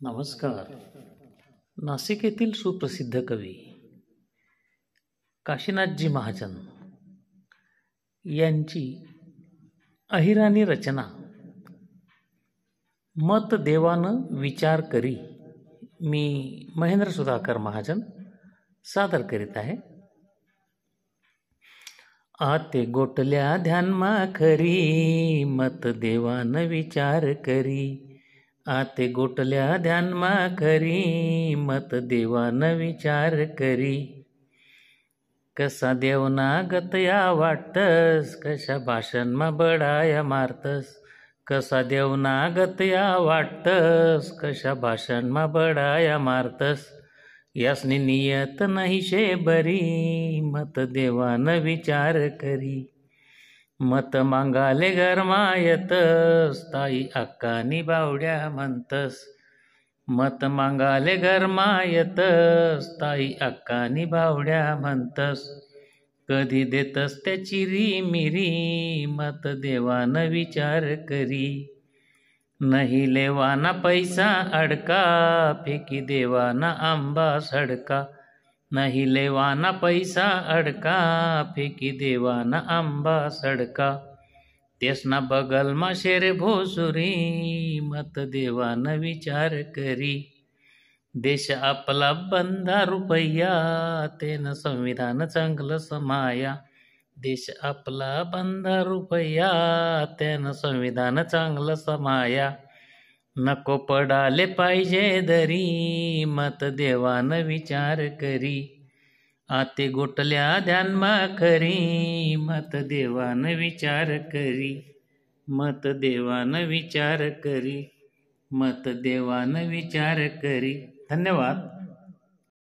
नमस्कार. नाशिक येथील सुप्रसिद्ध कवी काशीनाथजी महाजन यांची अहिराणी रचना मत देवानं विचार करी मी महेंद्र सुधाकर महाजन सादर करीत आहे. आते गोटल्या ध्यानमा खरी मत देवानं विचार करी. आते गोटल्या ध्यानमा खरी मत देवानं विचार करी. कसा देवना गतया वाटतस कशा भाषणमा बडाया मारतस. कसा देवना गतया वाटतस कशा भाषणमा बडाया मारतस. यासनी नियत नाही शे बरी मत देवानं विचार करी. मत मागाले घरमा येतस ताई अक्कानी बावड्या म्हणतस. मत मागाले घरमा येतस ताई अक्कानी बावड्या म्हणतस. कधी देतस त्याची री मिरी मत देवानं विचार करी. नाही लेवाना पैसा अडका फेकी देवाना आंबा सडका. नाही लेवाना पैसा अडका फेकी देवाना आंबा सडका. तेसना बगलमा शेरे भोसुरी मत देवानं विचार करी. देश आपला बंधा रुपया तेन संविधान चांगलं समाया. देश आपला बंधा रुपया त्यानं संविधान चांगलं समाया. नको पडाले पाहिजे दरी मत देवानं विचार करी. आते गोटल्या ध्यानमा खरी मत देवानं विचार करी. मत देवानं विचार करी. मत देवानं विचार करी. धन्यवाद.